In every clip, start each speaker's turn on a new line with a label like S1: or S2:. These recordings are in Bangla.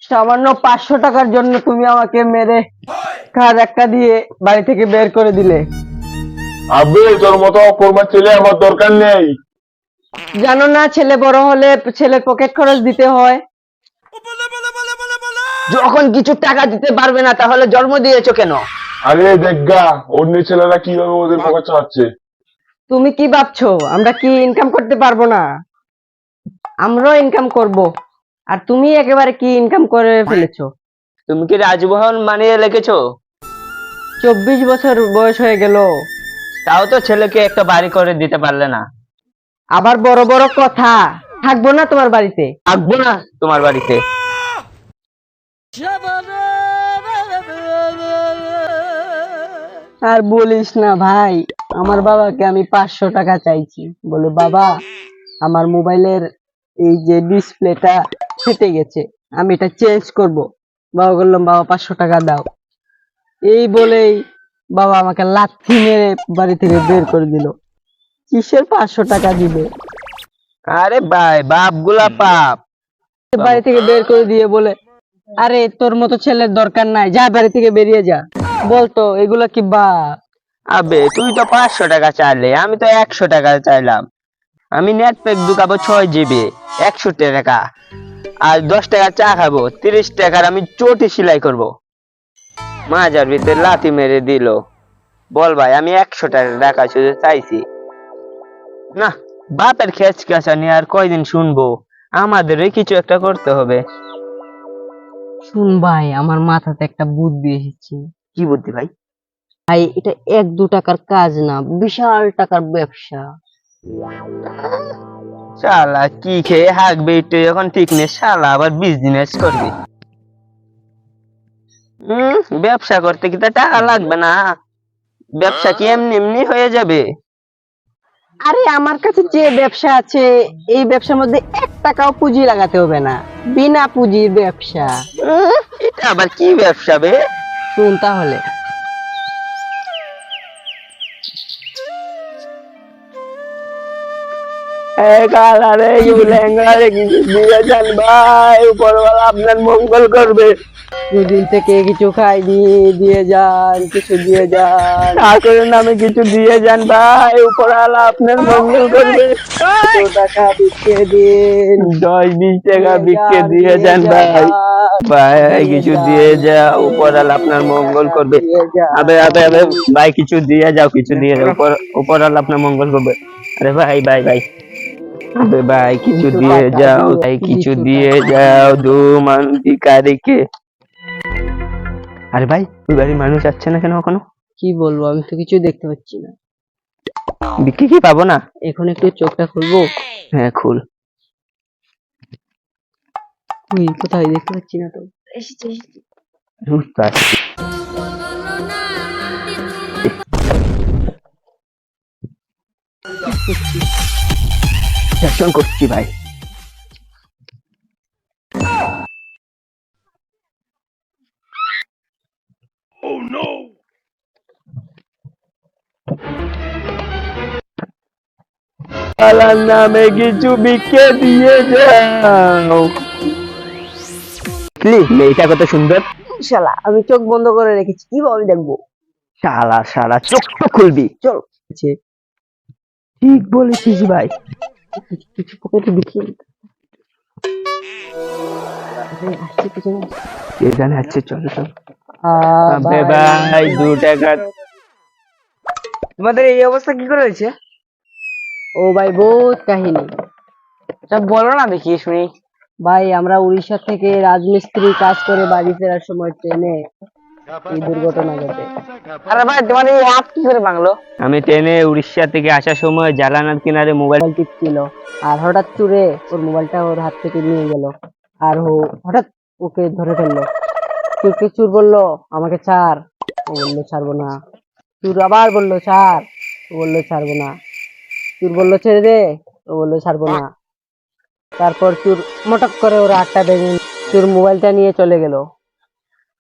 S1: সামান্য 500 টাকার জন্য তুমি আমাকে মেরে কার একটা দিয়ে বাড়ি থেকে বের করে দিলে।
S2: আবে তোর মতো অকর্মা ছেলে আমার দরকার নেই।
S1: জানো না ছেলে বড় হলে ছেলের পকেট খরচ দিতে হয়। যখন কিছু টাকা দিতে পারবে না তাহলে জন্ম দিয়েছো কেন?
S2: আরে দেখগা অন্য ছেলেরা কিভাবে ওদের পকেট চালাচ্ছে।
S1: তুমি কি ভাবছো আমরা কি ইনকাম করতে পারবো না? আমরাও ইনকাম করব। আর তুমি একেবারে কি ইনকাম করে ফেলেছো?
S3: তুমি কি রাজভবন বানিয়ে রেখেছো?
S1: 24 বছর বয়স হয়ে গেল,
S3: তাও তো ছেলেকে একটা বাড়ি করে দিতে পারলে না।
S1: আবার বড় বড় কথা। থাকবো না তোমার বাড়িতে।
S3: থাকবো না তোমার বাড়িতে।
S1: আর বলিস না ভাই, আমার বাবাকে আমি 500 টাকা চাইছি, বলে বাবা আমার মোবাইলের এই যে ডিসপ্লেটা ফেটে গেছে, আমি এটা চেঞ্জ করব। বাবা বললাম বাবা 500 টাকা দাও। এই বলেই বাবা আমাকে লাথি মেরে বাড়ি থেকে বের করে দিল। কিসের 500 টাকা দিবে?
S3: আরে ভাই বাপ গুলা পাপ।
S1: বাড়ি থেকে বের করে দিয়ে বলে আরে তোর মতো ছেলের দরকার নাই, যা বাড়ি থেকে বেরিয়ে যা। বলতো এগুলা কি বাপ?
S3: আবে তুই তো 500 টাকা চাইলে, আমি তো 100 টাকা চাইলাম। আমি নেট প্যাক ঢুকাবো 6 জিবি 100 টাকা, আর 10 টাকা চা খাবো, 30 টাকার আমি চটি সেলাই করব। মাজার ভিতরে লাথি মেরে দিল। বল ভাই আমি 100 টাকা শুধু চাইছি না। বাপের খেচ খেচা নিয়ে আর কয়দিন শুনবো? আমাদেরই কিছু একটা করতে হবে।
S1: শুন ভাই, আমার মাথাতে একটা বুদ্ধি এসেছে।
S3: কি বুদ্ধি ভাই?
S1: ভাই এটা 1-2 টাকার কাজ না, বিশাল টাকার ব্যবসা।
S3: শালা কি খেয়ে হাঁকবে একটু যখন ঠিক নেই, শালা আবার বিজনেস করবি। ব্যবসা করতে কি তা টাকা লাগবে না? ব্যবসা কি এমনি এমনি হয়ে যাবে?
S1: আরে আমার কাছে যে ব্যবসা আছে এই ব্যবসার মধ্যে 1 টাকাও পুঁজি লাগাতে হবে না, বিনা পুঁজির ব্যবসা।
S3: এটা আবার কি ব্যবসা বে?
S1: শুন তাহলে।
S3: ভাই উপরওয়ালা আপনার মঙ্গল করবে।
S1: দুদিন থেকে কিছু খাইনি, দিয়ে যান, কিছু দিয়ে যান।
S3: ঠাকুরের নামে কিছু দিয়ে যান ভাই, উপরওয়ালা আপনার মঙ্গল করবে।
S1: 2 টাকা বিক্রি দিন,
S3: 10-20 টাকা বিক্রি দিয়ে যান ভাই। ভাই কিছু দিয়ে যাও, উপরওয়ালা আপনার মঙ্গল করবে। আবে আবে আবে ভাই কিছু দিয়ে যাও, কিছু দিয়ে যাও, উপরওয়ালা আপনার মঙ্গল করবে। আরে ভাই ভাই ভাই, আবে ভাই কিছু দিয়ে যাও, ভাই কিছু দিয়ে যাও, দু মানুষ ভিখারিকে। আরে ভাই ওই বাড়ির মানুষ আসছে না কেন এখনো?
S1: কি বলবো, আমি তো কিছু দেখতে পাচ্ছি না।
S3: বিক্রি কি পাবো না?
S1: এখন একটু চোখটা খুলবো।
S3: হ্যাঁ খুল।
S1: কোথায় দেখতে পাচ্ছি না তো। এসেছি।
S3: অ্যাকশন করছি ভাই। আল্লাহর নামে কিছু বিক্রি দিয়ে যাও। মেয়েটা কত সুন্দর।
S1: শালা আমি চোখ বন্ধ করে রেখেছি, কিভাবে দেখবো?
S3: শালা শালা চোখ তো খুলবি।
S1: চল।
S3: ঠিক বলেছিস ভাই।
S1: কিছু পকেটে ঢুকিয়ে
S3: এখানে আছে, চল চল। আবে ভাই 2 টাকা।
S1: তোমাদের এই অবস্থা কি করে হয়েছে? ও ভাই বহুত কাহিনী। বলো না দেখি শুনি। ভাই আমরা উড়িষ্যা থেকে রাজমিস্ত্রি কাজ করে বাড়ি ফেরার সময় ট্রেনে এই দুর্ঘটনা ঘটে। আরে ভাই তোমার এই হাত কি করে ভাঙলো?
S3: আমি ট্রেনে উড়িষ্যা থেকে আসার সময় জালানার কিনারে মোবাইল
S1: টিপছিল, আর হঠাৎ চুরে ওর মোবাইলটা ওর হাত থেকে নিয়ে গেল। আর ও হঠাৎ ওকে ধরে ফেললো। চুর বললো আমাকে ছাড়, ও বললো ছাড়বো না। চুর আবার বললো ছাড়, ও বললো ছাড়বো না। চুর বললো ছেড়ে দে, ও বললো ছাড়বো না। তারপর চুর মটক করে ওর হাতটা ভেঙে চুর মোবাইলটা নিয়ে চলে গেল।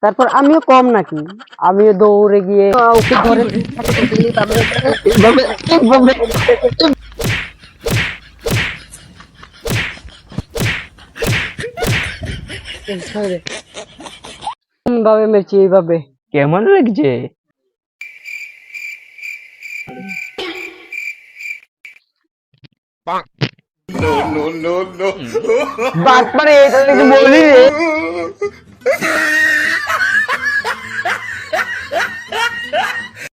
S1: তারপর আমিও কম নাকি, আমিও দৌড়ে গিয়ে ওকে ধরে ভাবে মেরেছি এইভাবে।
S3: কেমন লাগছে? বাট মানে এটা নাকি বলি রে।